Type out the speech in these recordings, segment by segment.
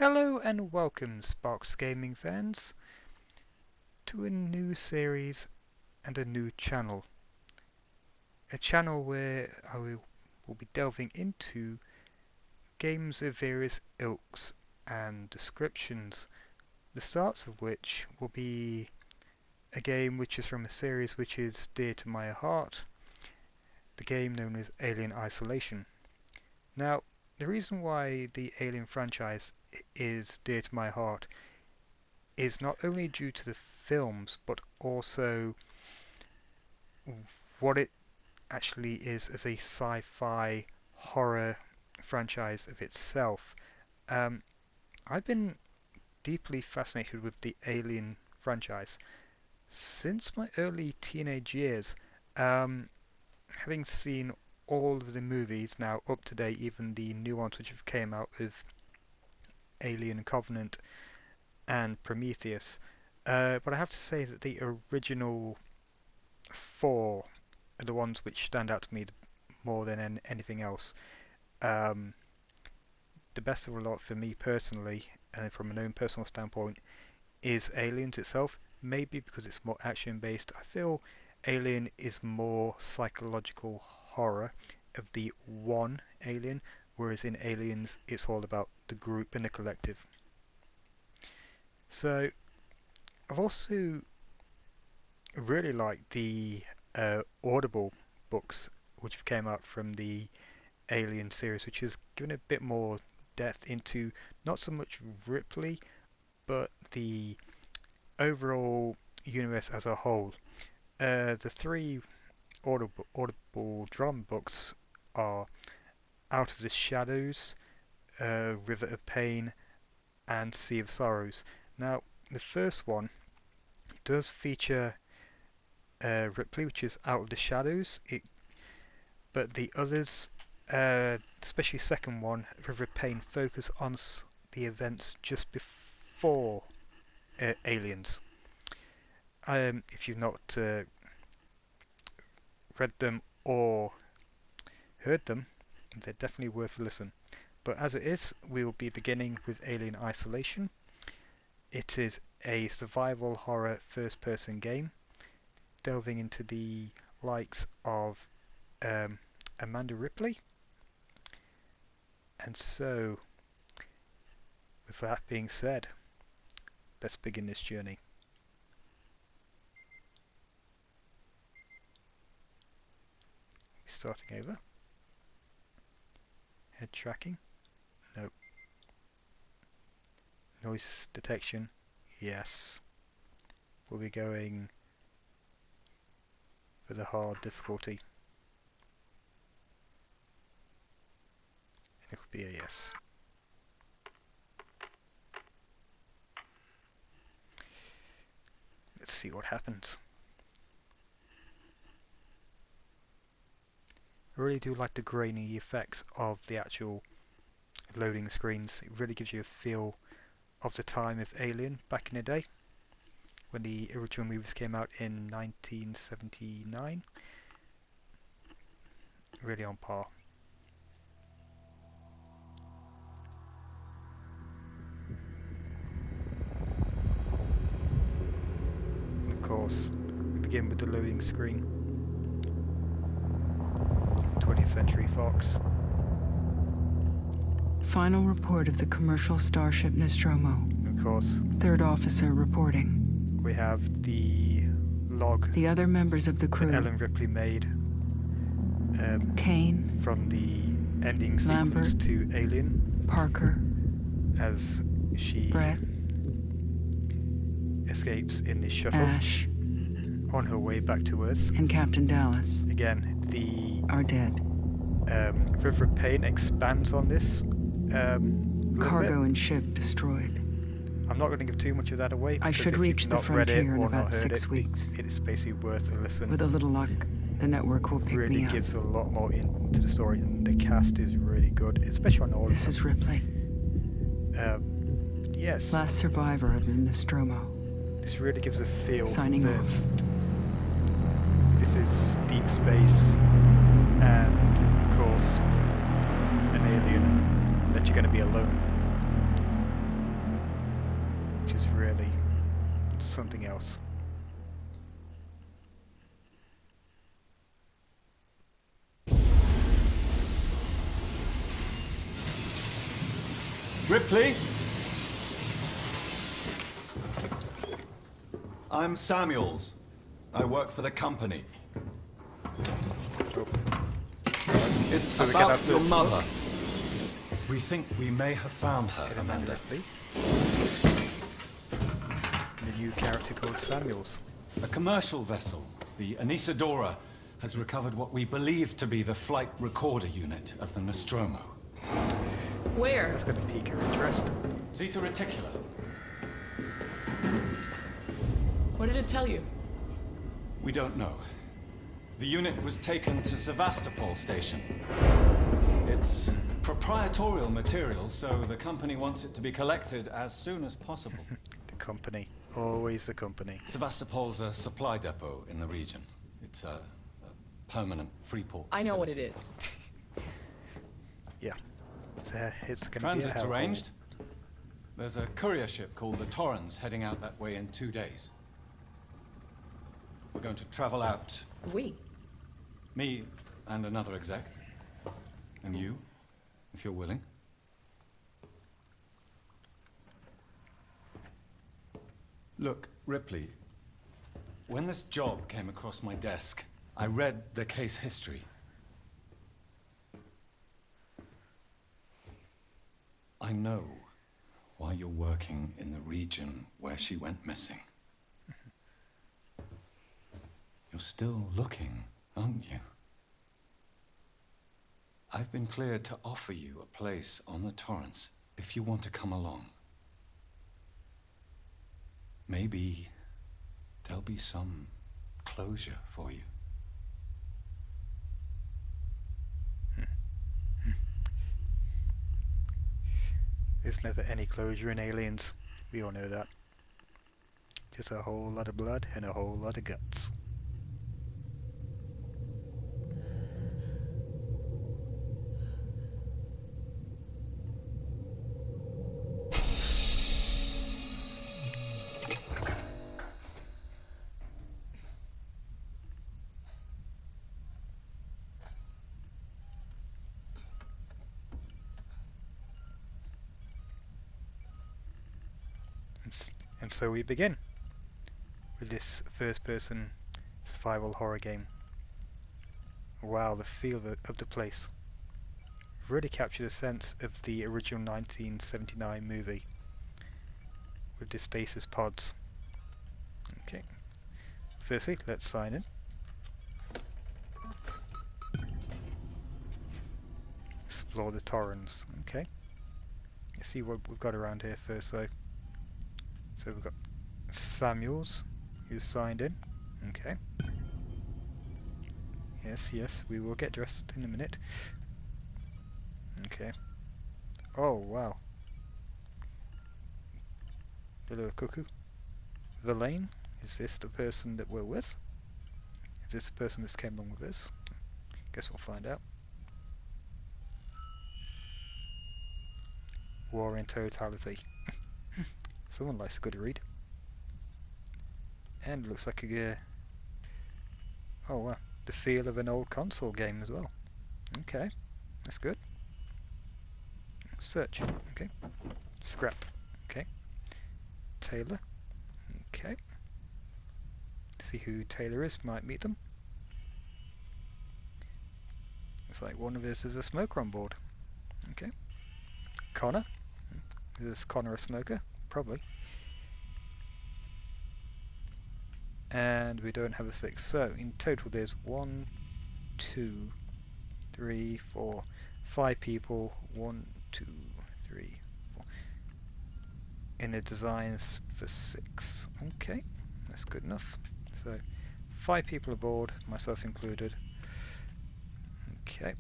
Hello and welcome, Sparks Gaming fans, to a new series and a new channel. A channel where I will be delving into games of various ilks and descriptions, the starts of which will be a game which is from a series which is dear to my heart, the game known as Alien Isolation. Now, the reason why the Alien franchise is dear to my heart is not only due to the films, but also what it actually is as a sci-fi horror franchise of itself. I've been deeply fascinated with the Alien franchise since my early teenage years, having seen all of the movies now up to date, even the new ones which have came out with Alien Covenant and Prometheus. But I have to say that the original four are the ones which stand out to me more than anything else. The best of a lot for me personally, and from an own personal standpoint, is Aliens itself. Maybe because it's more action based. I feel Alien is more psychological horror of the one alien, whereas in Aliens it's all about the group and the collective. So I've also really liked the Audible books which have came out from the Alien series, which has given a bit more depth into not so much Ripley but the overall universe as a whole. The three Audible drama books are Out of the Shadows, River of Pain, and Sea of Sorrows. Now, the first one does feature Ripley, which is Out of the Shadows, but the others, especially the second one, River of Pain, focus on the events just before Aliens. If you've not read them or heard them, they're definitely worth a listen. But as it is, we will be beginning with Alien Isolation. It is a survival horror first-person game, delving into the likes of Amanda Ripley. And so, with that being said, let's begin this journey. Starting over. Head tracking. Nope. Noise detection. Yes. We'll be going for the hard difficulty. And it will be a yes. Let's see what happens. I really do like the grainy effects of the actual loading screens. It really gives you a feel of the time of Alien back in the day, when the original movies came out in 1979. Really on par. And of course, we begin with the loading screen. 20th Century Fox. Final report of the commercial starship Nostromo. Of course. Third officer reporting. We have the log. The other members of the crew. That Ellen Ripley made. Kane. From the ending sequence Lambert, to Alien. Parker. As she Brett. Escapes in the shuttle. Ash. On her way back to Earth. And Captain Dallas. Again, are dead. River of Pain expands on this. Cargo and ship destroyed. I'm not going to give too much of that away. I should reach the frontier in about 6 weeks. It is basically worth a listen. With a little luck, the network will pick me up. Really gives a lot more into the story, and the cast is really good, especially on all. This is Ripley. Yes. Last survivor of the Nostromo. This really gives a feel. Signing off. This is deep space, and of course, an alien that you're going to be alone. something else. Ripley? I'm Samuels. I work for the company. Oh. It's So we get our about your first mother. We think we may have found her, Amanda. Ripley. And a new character called Samuels. A commercial vessel, the Anisadora, has recovered what we believe to be the flight recorder unit of the Nostromo. Where? That's going to pique her interest. Zeta Reticula. What did it tell you? We don't know. The unit was taken to Sevastopol station. It's proprietorial material, so the company wants it to be collected as soon as possible. The company. Always the company. Sevastopol's a supply depot in the region. It's a permanent free port I know what it facility. is. Yeah. It's going to be a Transit's hellhole. arranged. There's a courier ship called the Torrens heading out that way in 2 days. We're going to travel out, We? me and another exec. And you, if you're willing. Look, Ripley, when this job came across my desk, I read the case history. I know why you're working in the region where she went missing. You're still looking, aren't you? I've been cleared to offer you a place on the Torrens if you want to come along. Maybe there'll be some closure for you. There's never any closure in Aliens. We all know that. Just a whole lot of blood and a whole lot of guts. And so we begin with this first-person survival horror game. Wow, the feel of the place really captured a sense of the original 1979 movie with the stasis pods. Okay, firstly, let's sign in. Explore the Torrens. Okay, let's see what we've got around here first though. So we've got Samuels, who's signed in. Okay. Yes, we will get dressed in a minute. Okay. Oh, wow. Bit of a cuckoo. Verlaine, is this the person that we're with? Is this the person that came along with us? Guess we'll find out. War in totality. Someone likes a good read. And looks like a... oh wow, the feel of an old console game as well. Okay, that's good. Search, okay. Scrap, okay. Taylor, okay. See who Taylor is, might meet them. Looks like one of us is a smoker on board. Okay. Connor, is Connor a smoker? Probably. And we don't have a 6. So in total there's 1, 2, 3, 4, 5 people. 1, 2, 3, 4. In the designs for 6. Okay, that's good enough. So 5 people aboard, myself included. Okay.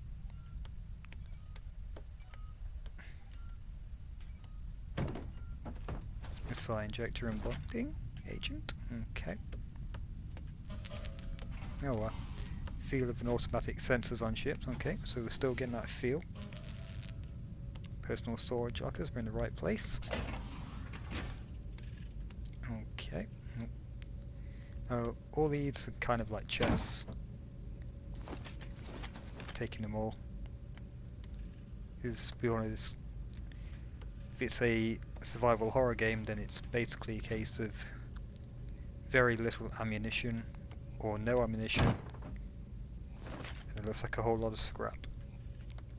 SI injector and bonding agent. Okay. Oh well. Feel of an automatic sensors on ships. Okay, so we're still getting that feel. Personal storage lockers, we're in the right place. Okay, All these are kind of like chests. Taking them all. Because, to be honest, if it's a survival horror game, then it's basically a case of very little ammunition, or no ammunition, and it looks like a whole lot of scrap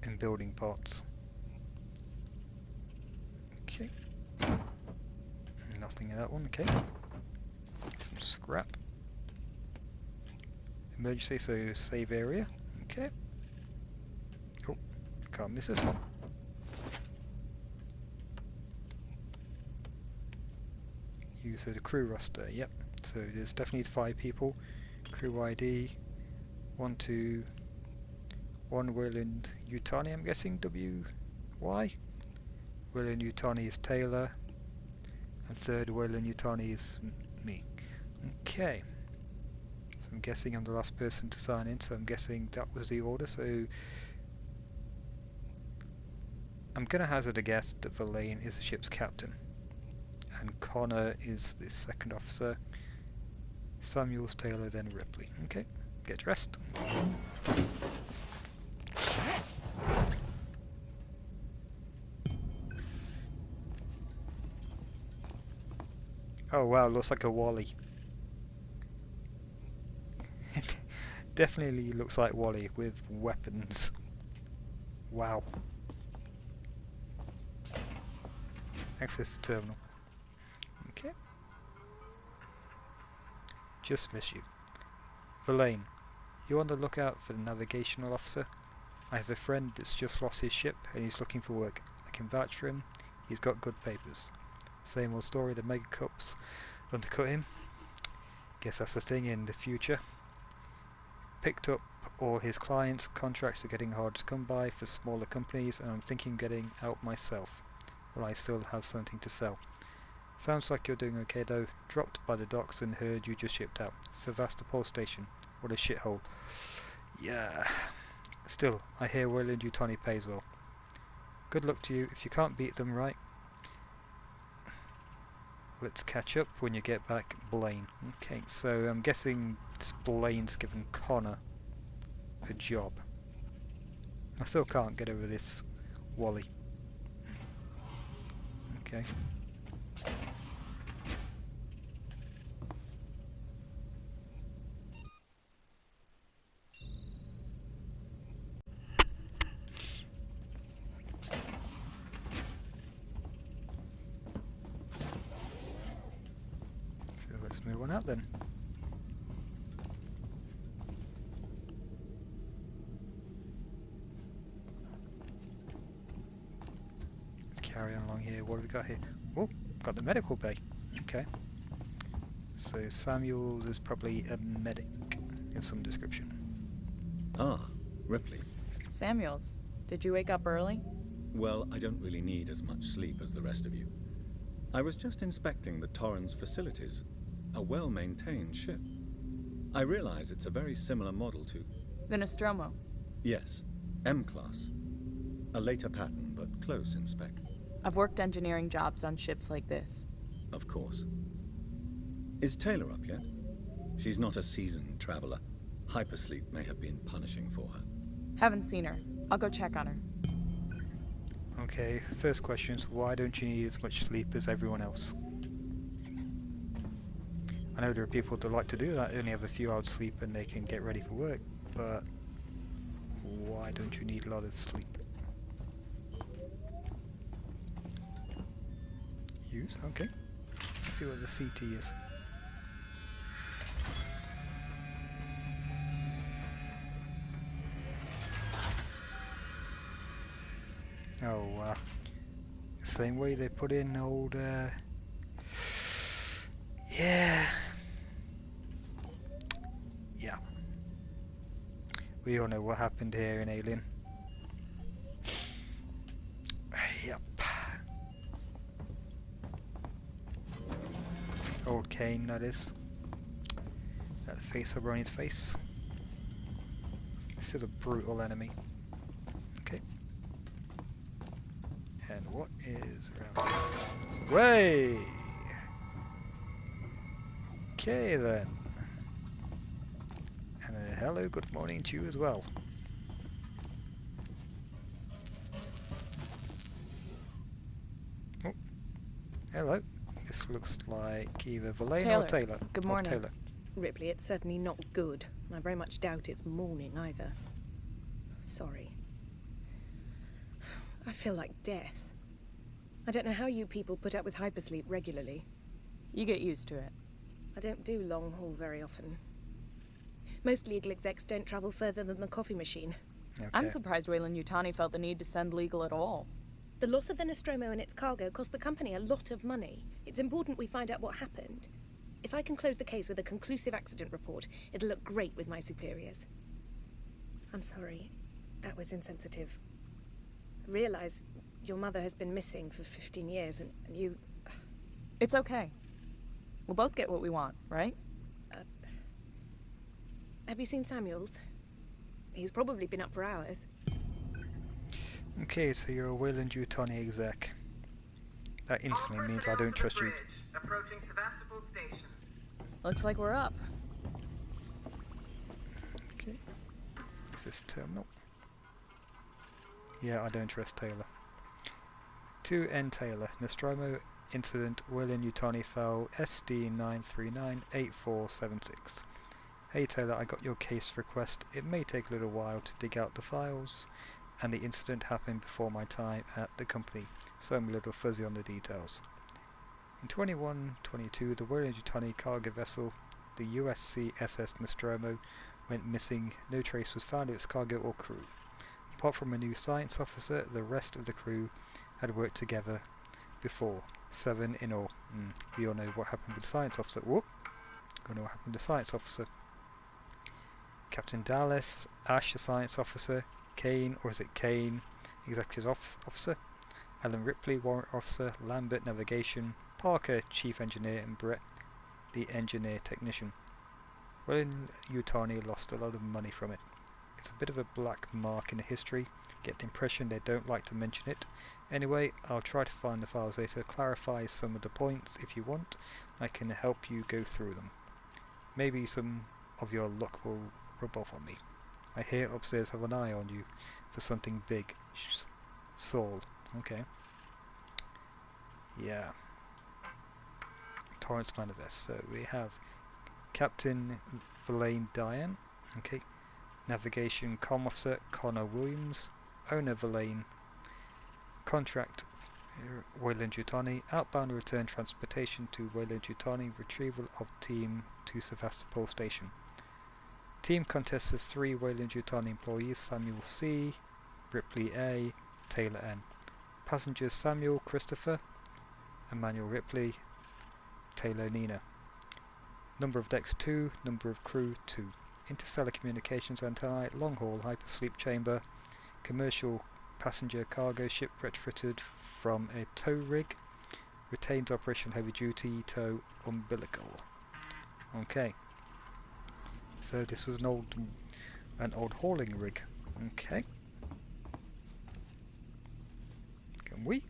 and building parts. Okay. Nothing in that one, okay. Some scrap. Emergency, so save area. Okay. Oh, can't miss this one. Use the crew roster, yep. So there's definitely 5 people. Crew ID 121 Wayland Yutani, I'm guessing WY. Wayland Yutani is Taylor. And third Wayland Yutani is me. Okay. So I'm guessing I'm the last person to sign in, so I'm guessing that was the order, so I'm gonna hazard a guess that Verlaine is the ship's captain. And Connor is the second officer. Samuels, Taylor, then Ripley. Okay, get dressed. Oh wow, looks like a Wally. It definitely looks like Wally with weapons. Wow. Access the terminal. Okay. Just miss you. Verlaine, you're on the lookout for the navigational officer. I have a friend that's just lost his ship and he's looking for work. I can vouch for him. He's got good papers. Same old story, the mega cups undercut him. Guess that's the thing in the future. Picked up all his clients. Contracts are getting harder to come by for smaller companies and I'm thinking getting out myself. Well, I still have something to sell. Sounds like you're doing okay though. Dropped by the docks and heard you just shipped out. Sevastopol Station. What a shithole. Yeah. Still, I hear Wayland Yutani pays well. Good luck to you. If you can't beat them, right? Let's catch up when you get back, Blaine. Okay, so I'm guessing this Blaine's given Connor a job. I still can't get over this Wally. Okay. So let's move on out then. Carry on along here. What have we got here? Oh, got the medical bay. Okay. So Samuel is probably a medic in some description. Ah, Ripley. Samuels, did you wake up early? Well, I don't really need as much sleep as the rest of you. I was just inspecting the Torrens facilities. A well-maintained ship. I realize it's a very similar model to... The Nostromo. Yes, M-class. A later pattern, but close in spec. I've worked engineering jobs on ships like this. Of course. Is Taylor up yet? She's not a seasoned traveler. Hypersleep may have been punishing for her. Haven't seen her. I'll go check on her. Okay, first question is why don't you need as much sleep as everyone else? I know there are people that like to do that, only have a few hours sleep and they can get ready for work, but why don't you need a lot of sleep? Use, okay. Let's see what the CT is. Oh, same way they put in old, yeah. Yeah. We all know what happened here in Alien. Yep. Old Kane, that is. That face over on his face. Still a brutal enemy. Okay. And what is around here? Way! Okay then. hello, good morning to you as well. Oh, hello. This looks like either Verlaine or Taylor. Good Oh, morning. Taylor. Ripley, it's certainly not good. I very much doubt it's morning either. Sorry. I feel like death. I don't know how you people put up with hypersleep regularly. You get used to it. I don't do long haul very often. Most legal execs don't travel further than the coffee machine. Okay. I'm surprised Weyland-Yutani felt the need to send legal at all. The loss of the Nostromo and its cargo cost the company a lot of money. It's important we find out what happened. If I can close the case with a conclusive accident report, it'll look great with my superiors. I'm sorry. That was insensitive. I realize your mother has been missing for 15 years, and you... It's okay. We'll both get what we want, right? Have you seen Samuels? He's probably been up for hours. Okay, so you're a Weyland-Yutani exec. That instantly means I don't trust you. Approaching Sevastopol Station. Looks like we're up. Okay. Is this terminal? Yeah, I don't trust Taylor. To N. Taylor, Nostromo incident, Weyland-Yutani file SD9398476. Hey Taylor, I got your case request. It may take a little while to dig out the files, and the incident happened before my time at the company, so I'm a little fuzzy on the details. In 2122, the Weyland-Yutani cargo vessel, the USC SS Nostromo, went missing. No trace was found of its cargo or crew. Apart from a new science officer, the rest of the crew had worked together before. 7 in all. We all know what happened with the science officer. Whoop! We know what happened with the science officer. Captain Dallas, Ash, the science officer, Kane, or is it Kane, executive officer, Ellen Ripley, warrant officer, Lambert, navigation, Parker, chief engineer, and Brett, the engineer technician. Weyland-Yutani lost a lot of money from it. It's a bit of a black mark in the history. Get the impression they don't like to mention it. Anyway, I'll try to find the files later, clarify some of the points if you want. I can help you go through them. Maybe some of your luck will rub off on me. I hear upstairs have an eye on you for something big. Saul. Okay. Yeah. Torrance Manifest. So we have Captain Verlaine Diane. Okay. Navigation Comm Officer Connor Williams. Owner Verlaine. Contract Weyland-Yutani. Outbound return transportation to Weyland-Yutani. Retrieval of team to Sevastopol Station. Team consists of 3 Weyland-Yutani employees: Samuel C, Ripley A, Taylor N. Passengers: Samuel Christopher, Emmanuel Ripley, Taylor Nina. Number of decks 2, number of crew 2. Interstellar communications antennae, long haul hypersleep chamber, commercial passenger cargo ship retrofitted from a tow rig, retains operation heavy duty tow umbilical. Okay. So this was an old hauling rig. Okay. Can we?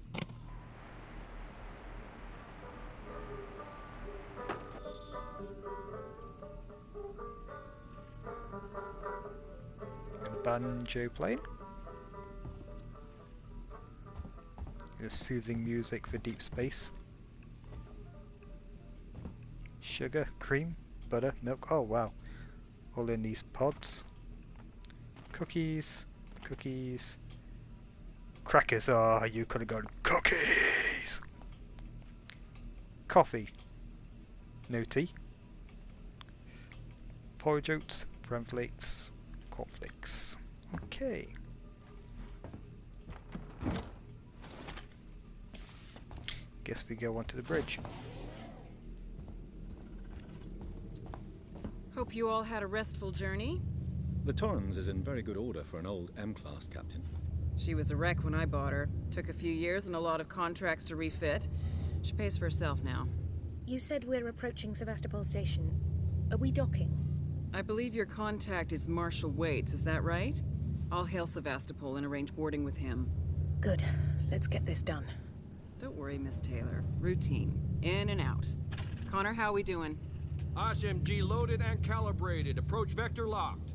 Banjo playing. Soothing music for deep space. Sugar, cream, butter, milk. Oh wow. All in these pods. Cookies, cookies, crackers. Ah, you could have gone cookies. Coffee. No tea. Porridge oats, bran flakes, cornflakes. Okay. Guess we go onto the bridge. Hope you all had a restful journey. The Torrens is in very good order for an old M-class, Captain. She was a wreck when I bought her. Took a few years and a lot of contracts to refit. She pays for herself now. You said we're approaching Sevastopol Station. Are we docking? I believe your contact is Marshal Waits, is that right? I'll hail Sevastopol and arrange boarding with him. Good. Let's get this done. Don't worry, Miss Taylor. Routine. In and out. Connor, how we doing? SMG loaded and calibrated. Approach vector locked.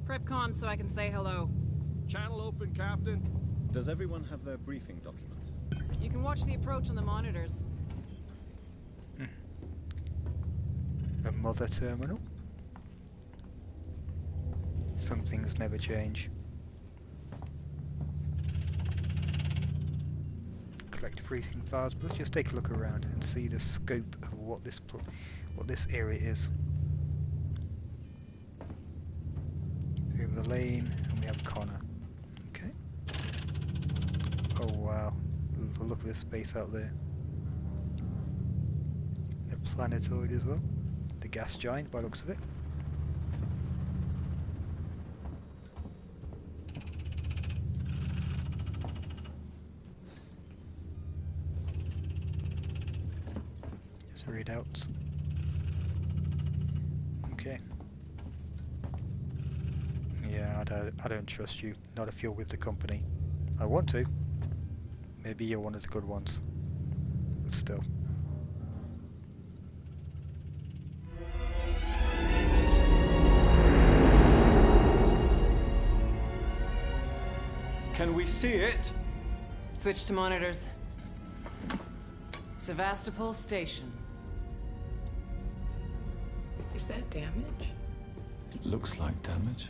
Prep comm so I can say hello. Channel open, Captain. Does everyone have their briefing document? You can watch the approach on the monitors. A mother terminal. Some things never change. Collect briefing files, but let's just take a look around and see the scope of what this area is. So we have the lane and we have Connor. Okay. Oh wow, look at the space out there. The planetoid as well. The gas giant by the looks of it. Just readouts. Okay. Yeah, I don't trust you. Not if you're with the company. I want to. Maybe you're one of the good ones. But still. Can we see it? Switch to monitors. Sevastopol Station. Is that damage? It looks like damage.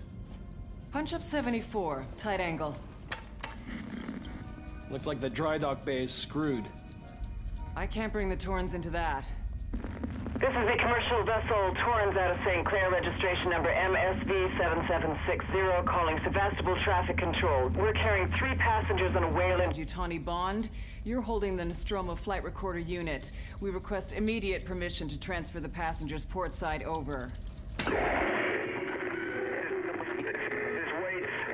Punch up 74, tight angle. Looks like the dry dock bay is screwed. I can't bring the Torrens into that. This is the commercial vessel Torrens out of St. Clair, registration number MSV7760, calling Sevastopol Traffic Control. We're carrying 3 passengers on a Wayland. Yutani Bond, you're holding the Nostromo flight recorder unit. We request immediate permission to transfer the passengers portside over. This Waits,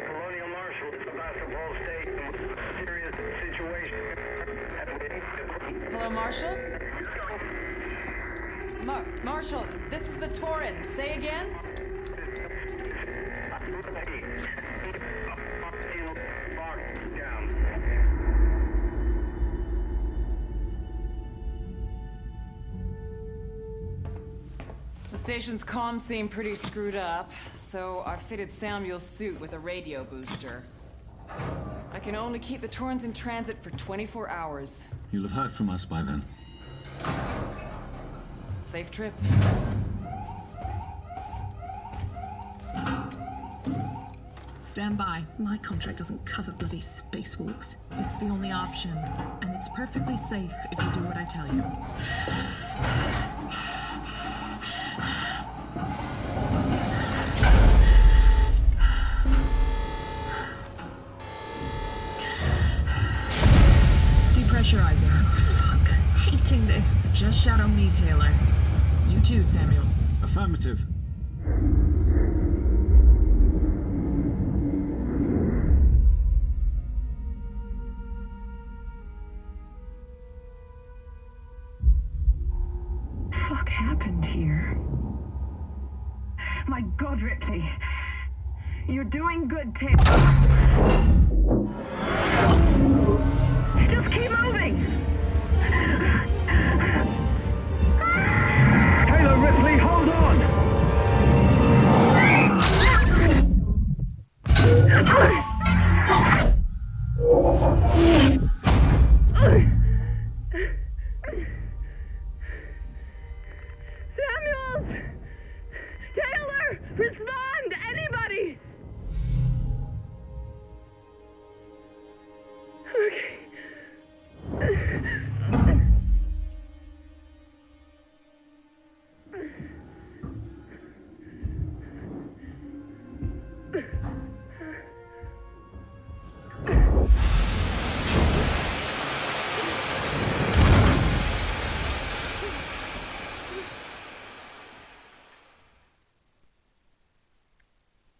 Colonial Marshal, Sevastopol Station. Serious situation. Hello, Marshal? Marshal, this is the Torrens. Say again? The station's comms seem pretty screwed up, so I've fitted Samuel's suit with a radio booster. I can only keep the Torrens in transit for 24 hours. You'll have heard from us by then. Safe trip. Stand by. My contract doesn't cover bloody spacewalks. It's the only option, and it's perfectly safe if you do what I tell you. Depressurizing. Oh, fuck. Hating this. Just shadow me, Taylor. You too, Samuels. Affirmative. Fuck happened here? My God, Ripley. You're doing good, Taylor. Just keep moving! Taylor, Ripley, hold on! Samuels! Taylor! Respond! Anybody! Okay.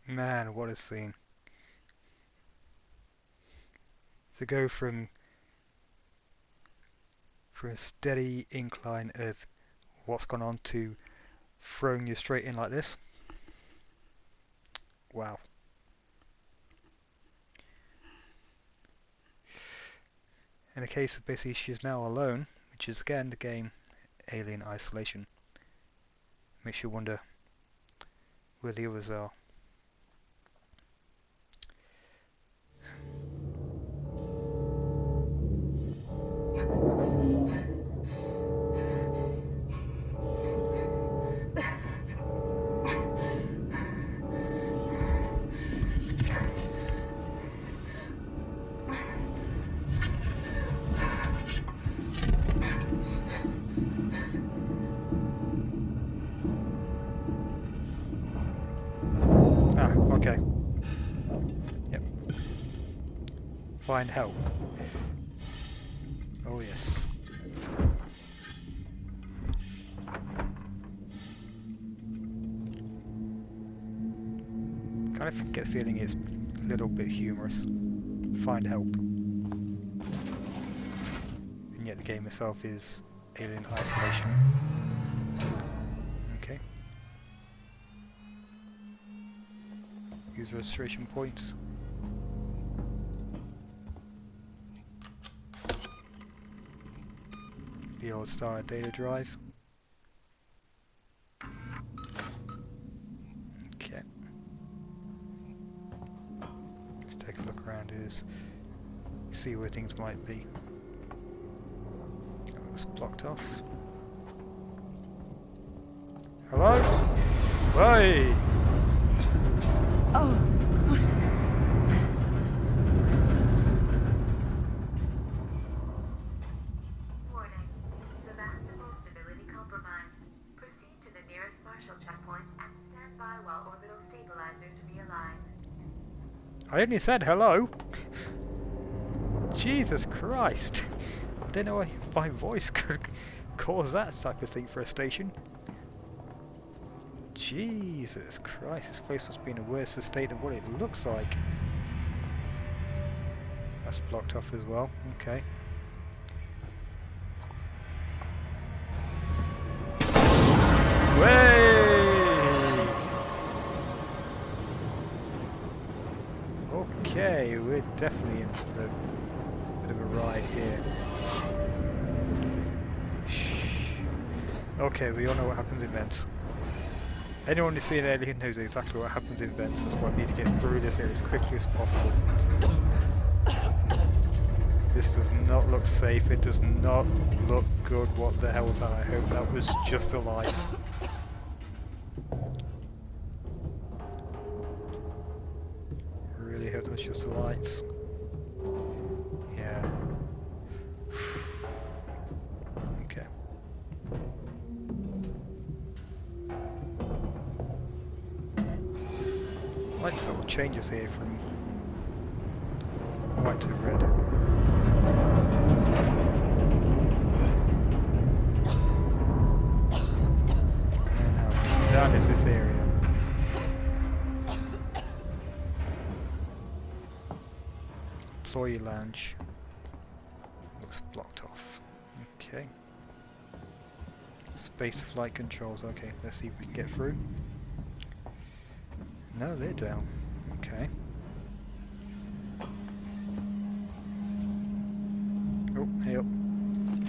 Man, what a scene. To go from a steady incline of what's gone on to throwing you straight in like this. Wow. In the case of basically she's now alone, which is again the game Alien Isolation. Makes you wonder where the others are. Find help. Oh yes. Kind of get the feeling it's a little bit humorous. Find help. And yet the game itself is Alien Isolation. Okay. Use registration points. The old style data drive. Okay. Let's take a look around here, see where things might be. That looks blocked off. Hello? Hey! Oh. Warning. Sevastopol stability compromised. Proceed to the nearest partial checkpoint and stand by while orbital stabilizers realign. I only said hello! Jesus Christ! I didn't know my voice could cause that type of thing for a station. Jesus Christ, this place must be in a worse state than what it looks like. That's blocked off as well, okay. Wait! Okay, we're definitely in for a bit of a ride here. Okay, we all know what happens in vents. Anyone who's seen Alien knows exactly what happens in vents. That's why I need to get through this area as quickly as possible. This does not look safe. It does not look good. What the hell was that? I hope that was just a light. I really hope that's just a light. Yeah. Okay. Light sort of changes here from white to red. And now down is this area. Employee lounge. Looks blocked off. Okay. Space flight controls. Okay, let's see if we can get through. No, they're down. Okay. Oh, hey up.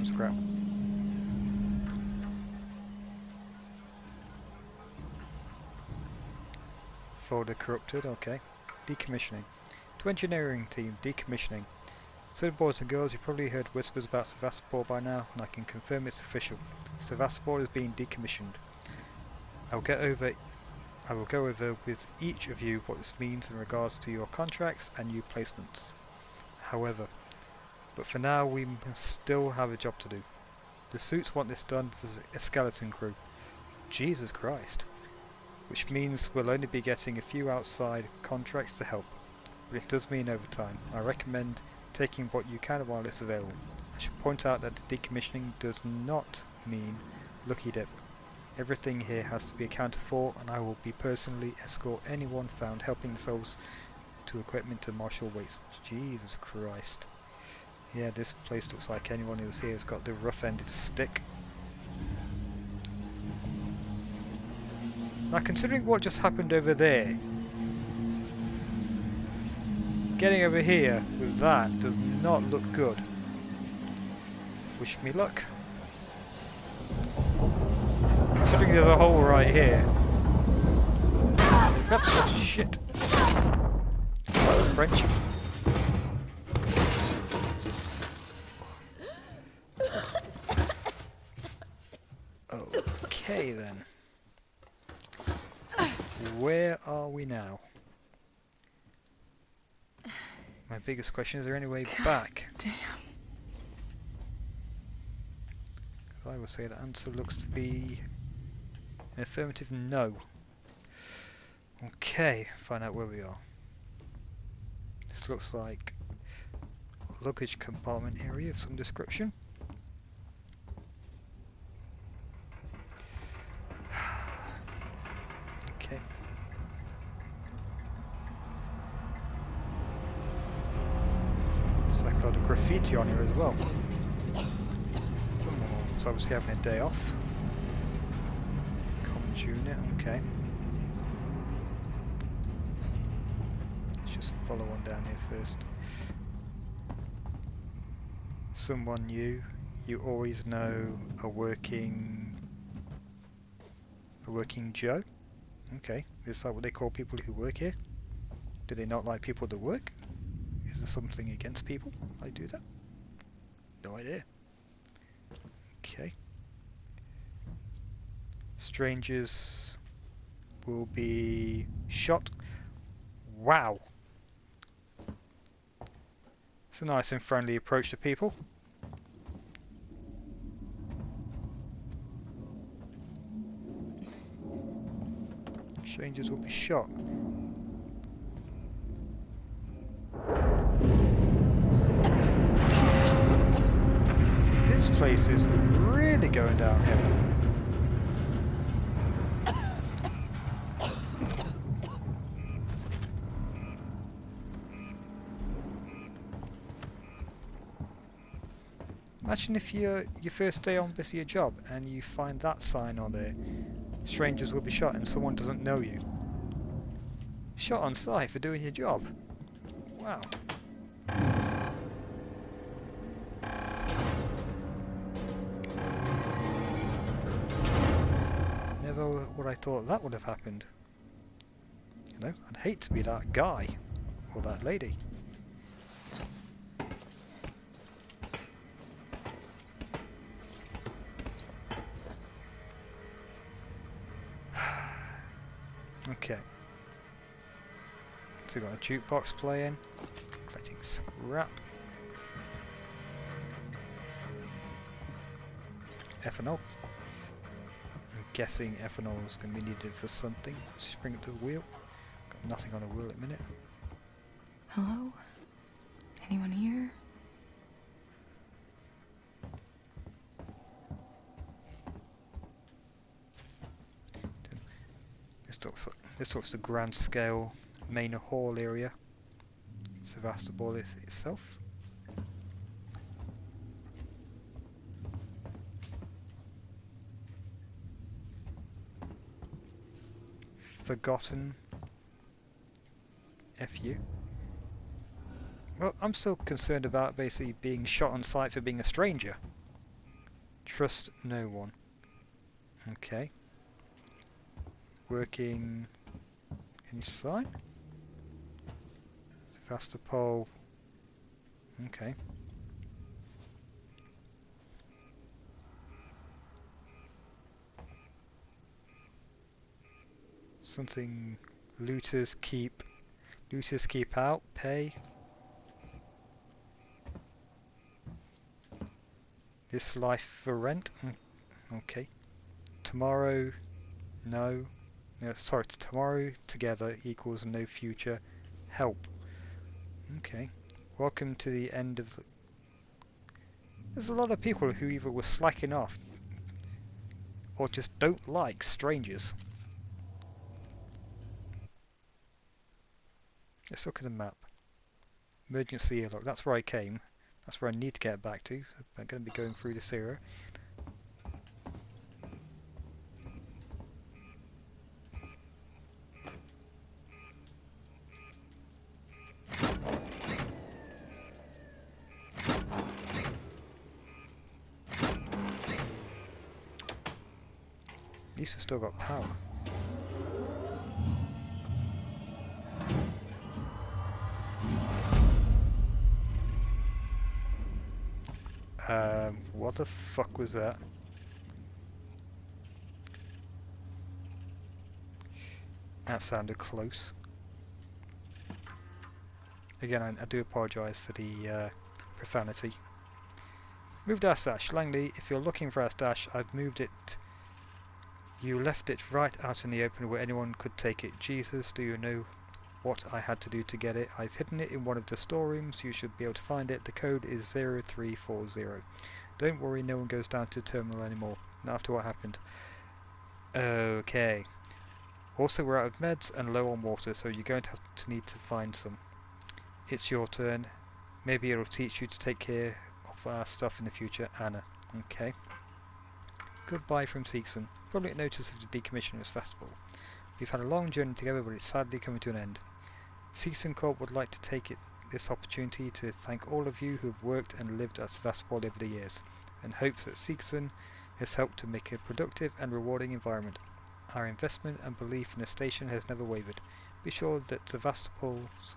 Scrap. Folder corrupted, okay. Decommissioning. To engineering team, decommissioning. So boys and girls, you've probably heard whispers about Sevastopol by now, and I can confirm it's official. Sevastopol is being decommissioned. I will go over with each of you what this means in regards to your contracts and new placements. However, but for now we must still have a job to do. The suits want this done for a skeleton crew. Jesus Christ. Which means we'll only be getting a few outside contracts to help. But it does mean overtime. I recommend taking what you can while it's available. I should point out that the decommissioning does not mean lucky dip. Everything here has to be accounted for, and I will be personally escort anyone found helping themselves to equipment to marshal waste. Jesus Christ. Yeah, this place looks like anyone who's here has got the rough end of the stick. Now considering what just happened over there, getting over here with that does not look good. Wish me luck. Considering there's a hole right here. That's such shit. French. Okay then. Where are we now? My biggest question, is there any way back? Damn. I would say the answer looks to be an affirmative no. Okay, find out where we are. This looks like luggage compartment area of some description. Okay. Looks like a lot of graffiti on here as well. Someone's obviously having a day off. Commons unit, okay. Let's just follow on down here first. Someone new. You always know a working Joe. Okay, is that what they call people who work here? Do they not like people that work? Is there something against people I do that? No idea. Okay. Strangers will be shot. Wow. It's a nice and friendly approach to people. Strangers will be shot. This place is really going downhill. Imagine if you're your first day on this your job and you find that sign on there. Strangers will be shot and someone doesn't know you. Shot on sight for doing your job. Wow. Never would I thought that would have happened. You know, I'd hate to be that guy or that lady. Okay. So we've got a jukebox playing, collecting scrap. Ethanol. I'm guessing ethanol is going to be needed for something. Let's just bring it to the wheel. Got nothing on the wheel at the minute. Hello? Anyone here? This looks the grand scale main hall area. Sevastopol itself. Forgotten. FU. Well, I'm still concerned about basically being shot on sight for being a stranger. Trust no one. Okay. Working. Any sign? Sevastopol. Okay. Something looters keep out, pay. This life for rent? Okay. Tomorrow, no. No, sorry, tomorrow together equals no future. Help. Okay. Welcome to the end of the... There's a lot of people who either were slacking off or just don't like strangers. Let's look at the map. Emergency airlock. That's where I came. That's where I need to get back to. So I'm going to be going through this area. At least we've still got power. What the fuck was that? That sounded close. Again, I do apologise for the profanity. Moved our stash. Langley, if you're looking for our stash, I've moved it. You left it right out in the open where anyone could take it. Jesus, do you know what I had to do to get it. I've hidden it in one of the storerooms. You should be able to find it. The code is 0340. Don't worry, no one goes down to the terminal anymore. Not after what happened. Okay. Also, we're out of meds and low on water, so you're going to have to need to find some. It's your turn. Maybe it'll teach you to take care of our stuff in the future, Anna. Okay. Goodbye from Seegson. Probably notice of the decommissioning of Sevastopol. We've had a long journey together, but it's sadly coming to an end. Seegson Corp would like to take this opportunity to thank all of you who have worked and lived at Sevastopol over the years, and hopes that Seegson has helped to make a productive and rewarding environment. Our investment and belief in the station has never wavered. Be sure that Sevastopol's,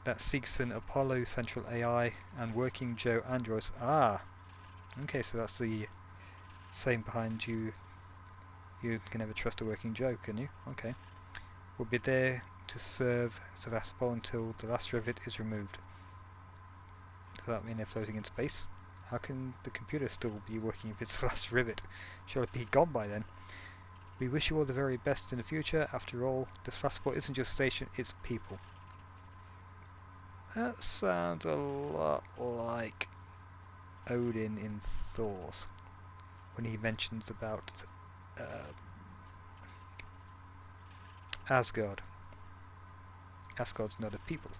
that Seegson, Apollo, Central AI, and Working Joe androids. Ah! Okay, so that's the same behind you. You can never trust a Working Joe, can you? Okay. We'll be there to serve Sevastopol until the last rivet is removed. Does that mean they're floating in space? How can the computer still be working if it's the last rivet? Shall it be gone by then? We wish you all the very best in the future. After all, the Sevastopol isn't just a station, it's people. That sounds a lot like Odin in Thor's, when he mentions about Asgard. Asgard's not a people.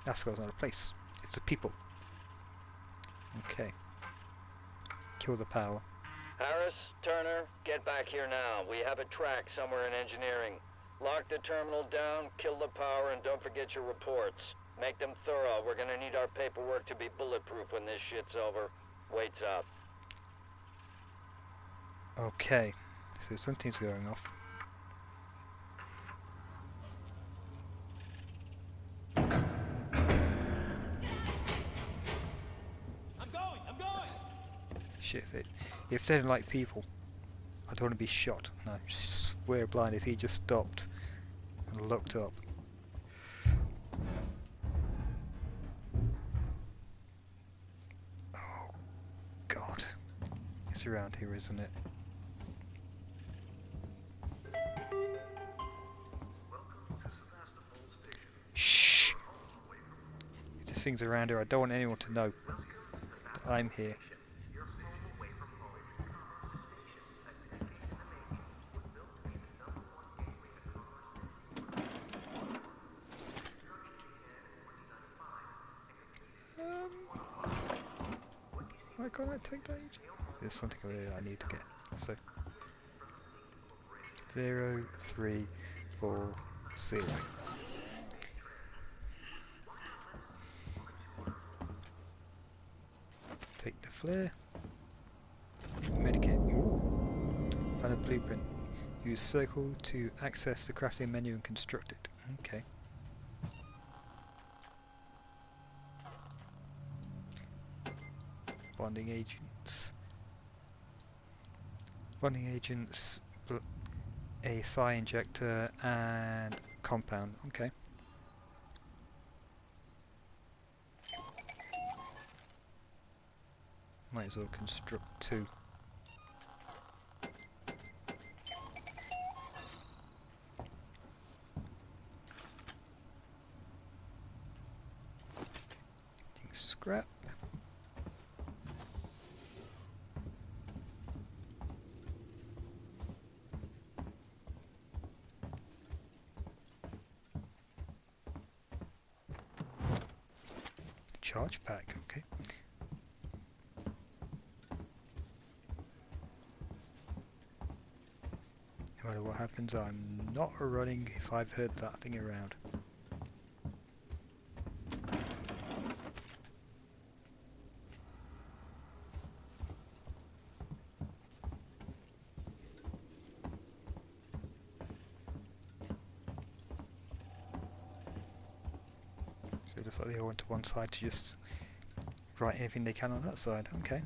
Asgard's not a place. It's a people. Okay. Kill the power. Harris, Turner, get back here now. We have a track somewhere in engineering. Lock the terminal down, kill the power, and don't forget your reports. Make them thorough. We're gonna need our paperwork to be bulletproof when this shit's over. Waits up. Okay. So something's going off. I'm going! Shit, if they don't like people, I don't want to be shot. No, I swear blind if he just stopped and looked up. Oh, God. It's around here, isn't it? Shh! If this thing's around here, I don't want anyone to know that I'm here. Why can't I take that? There's something over there I need to get. So 0, 3, 4, 0. Take the flare. Medikit. Ooh. Find a blueprint. Use circle to access the crafting menu and construct it. Okay. Bonding agents. Bonding agents, a psi injector, and compound. Okay. Might as well construct 2. Scrap. Charge pack, okay. No matter what happens, I'm not running if I've heard that thing around. So it looks like they all went to one side to just write anything they can on that side. Okay.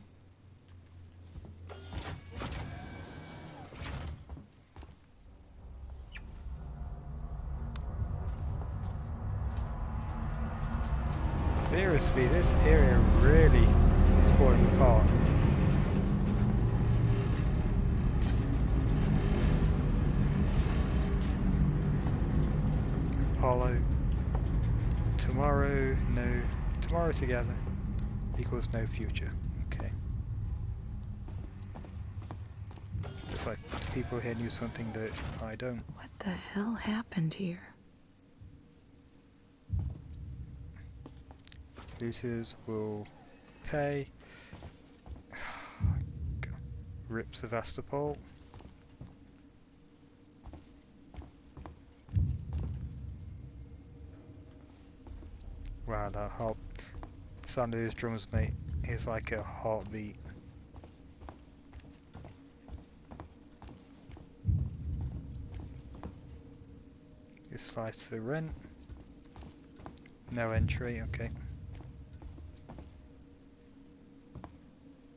Seriously, this area really is falling apart. Apollo Tomorrow, no. Tomorrow together equals no future. Okay. Looks like the people here knew something that I don't. What the hell happened here? Looters will pay. Rip Sevastopol. Wow, that heart. The sound of those drums, mate, is like a heartbeat. This slides for rent. No entry, okay.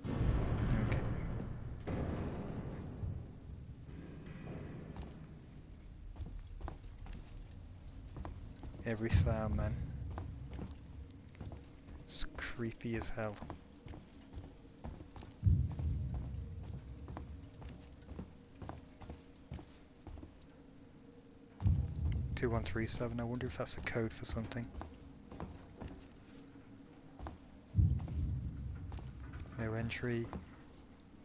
Okay. Every sound, man. It's creepy as hell. I wonder if that's a code for something. No entry.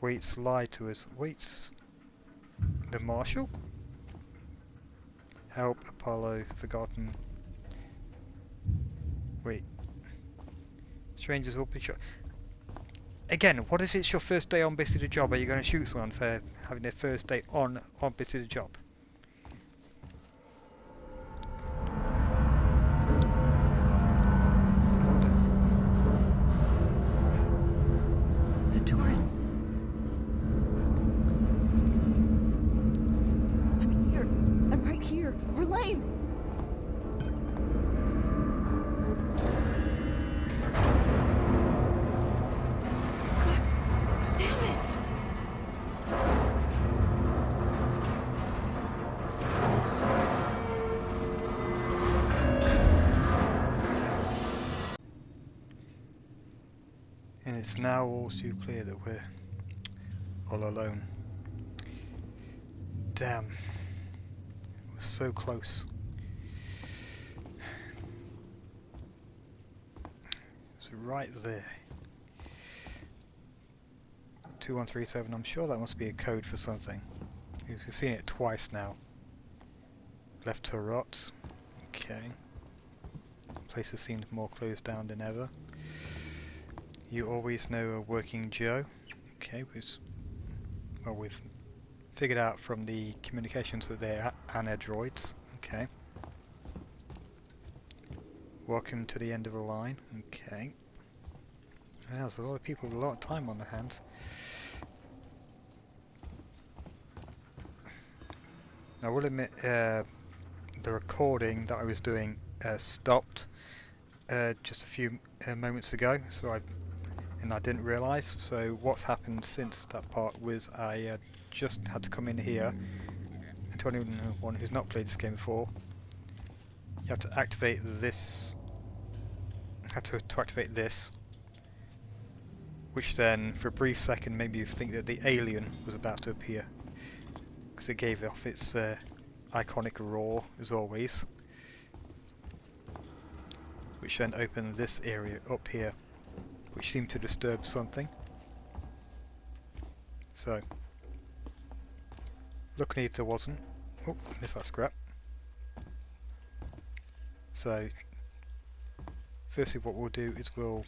Waits lied to us. Waits the Marshal? Help Apollo forgotten. Wait. Strangers will be shot. Again, what if it's your first day on basically the job? Are you going to shoot someone for having their first day on basically the job? The Torrens. I'm here. I'm right here. Verlaine! God damn it! And it's now all too clear that we're all alone. Damn. We're so close. It's right there. 2137, I'm sure that must be a code for something. We've seen it twice now. Left to rot. Okay. Places seemed more closed down than ever. You always know a working Joe. Okay, well, we've figured out from the communications that they're androids. Okay. Welcome to the end of the line. Okay. Well, there's a lot of people with a lot of time on their hands. I will admit, the recording that I was doing stopped just a few moments ago, so I didn't realise. So what's happened since that part was I just had to come in here, and to anyone who's not played this game before, you have to activate this. To activate this, which then, for a brief second, made you think that the alien was about to appear, because it gave off its iconic roar as always, which then opened this area up here, which seemed to disturb something. So, luckily if there wasn't. Oh, missed that scrap. So, firstly what we'll do is we'll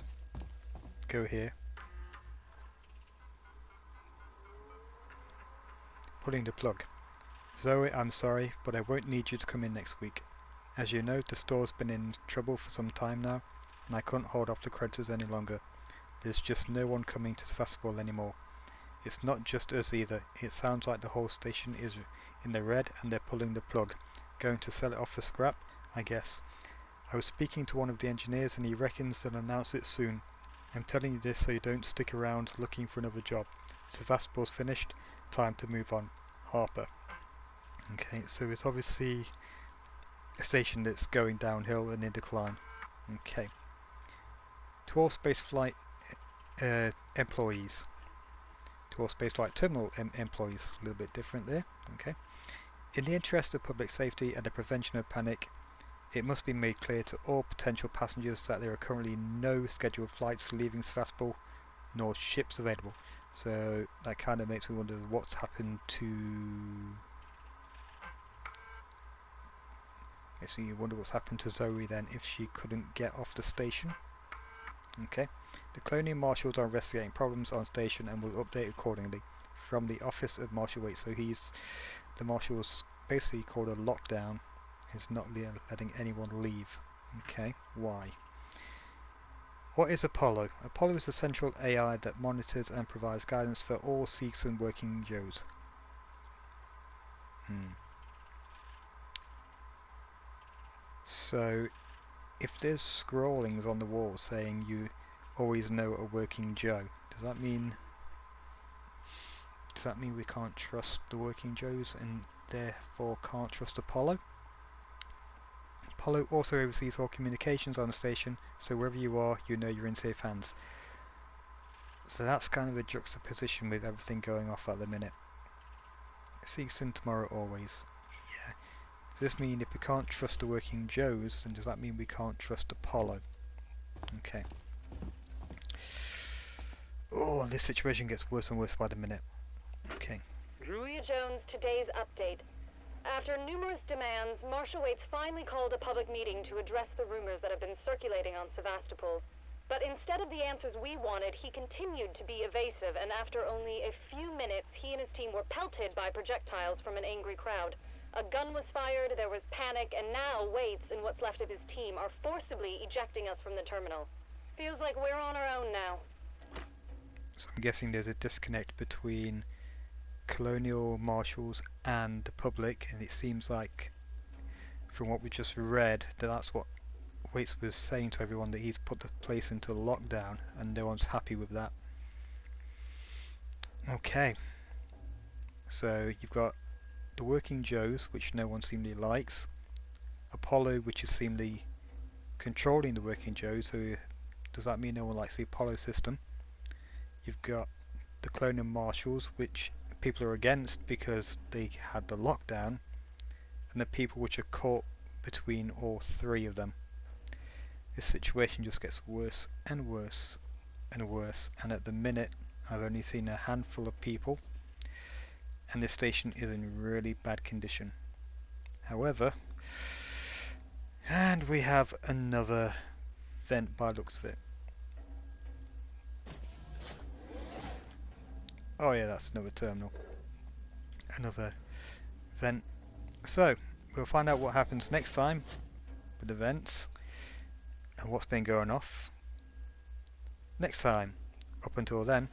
go here. Pulling the plug. Zoe, I'm sorry, but I won't need you to come in next week. As you know, the store's been in trouble for some time now, and I couldn't hold off the creditors any longer. There's just no one coming to Sevastopol anymore. It's not just us either. It sounds like the whole station is in the red and they're pulling the plug. Going to sell it off for scrap, I guess. I was speaking to one of the engineers and he reckons they'll announce it soon. I'm telling you this so you don't stick around looking for another job. Sevastopol's finished. Time to move on. Harper. Okay, so it's obviously a station that's going downhill and in decline. Okay. To all spaceflight employees. To all spaceflight terminal employees. A little bit different there. Okay. In the interest of public safety and the prevention of panic, It must be made clear to all potential passengers that there are currently no scheduled flights leaving Sevastopol, nor ships available. So that kind of makes me wonder what's happened to... So you wonder what's happened to Zoe then if she couldn't get off the station. Okay. The Colonial Marshals are investigating problems on station and will update accordingly. From the Office of Marshal Waits. So the Marshals basically called a lockdown. Is not letting anyone leave. Okay, why? What is Apollo? Apollo is a central AI that monitors and provides guidance for all Sikhs and working Joes. So, if there's scrollings on the wall saying you always know a working Joe, does that mean we can't trust the working Joes and therefore can't trust Apollo? Apollo also oversees all communications on the station, so wherever you are, you know you're in safe hands. So that's kind of a juxtaposition with everything going off at the minute. Season tomorrow always. Yeah. Does this mean if we can't trust the working Joes, then does that mean we can't trust Apollo? Okay. Oh, this situation gets worse and worse by the minute. Okay. Druia Jones, today's update. After numerous demands, Marshal Waits finally called a public meeting to address the rumors that have been circulating on Sevastopol. But instead of the answers we wanted, he continued to be evasive, and after only a few minutes, he and his team were pelted by projectiles from an angry crowd. A gun was fired, there was panic, and now Waits and what's left of his team are forcibly ejecting us from the terminal. Feels like we're on our own now. So I'm guessing there's a disconnect between Colonial Marshals and the public, and it seems like from what we just read that that's what Waits was saying to everyone, that he's put the place into lockdown and no one's happy with that. Okay, so you've got the working Joes, which no one seemingly likes, Apollo, which is seemingly controlling the working Joes, so does that mean no one likes the Apollo system? You've got the Colonial Marshals, which people are against because they had the lockdown, and the people which are caught between all three of them. This situation just gets worse and worse and worse, and at the minute I've only seen a handful of people, and this station is in really bad condition. However, and we have another vent by the looks of it. Oh yeah, that's another terminal. Another vent. So, we'll find out what happens next time with the vents and what's been going off next time. Up until then,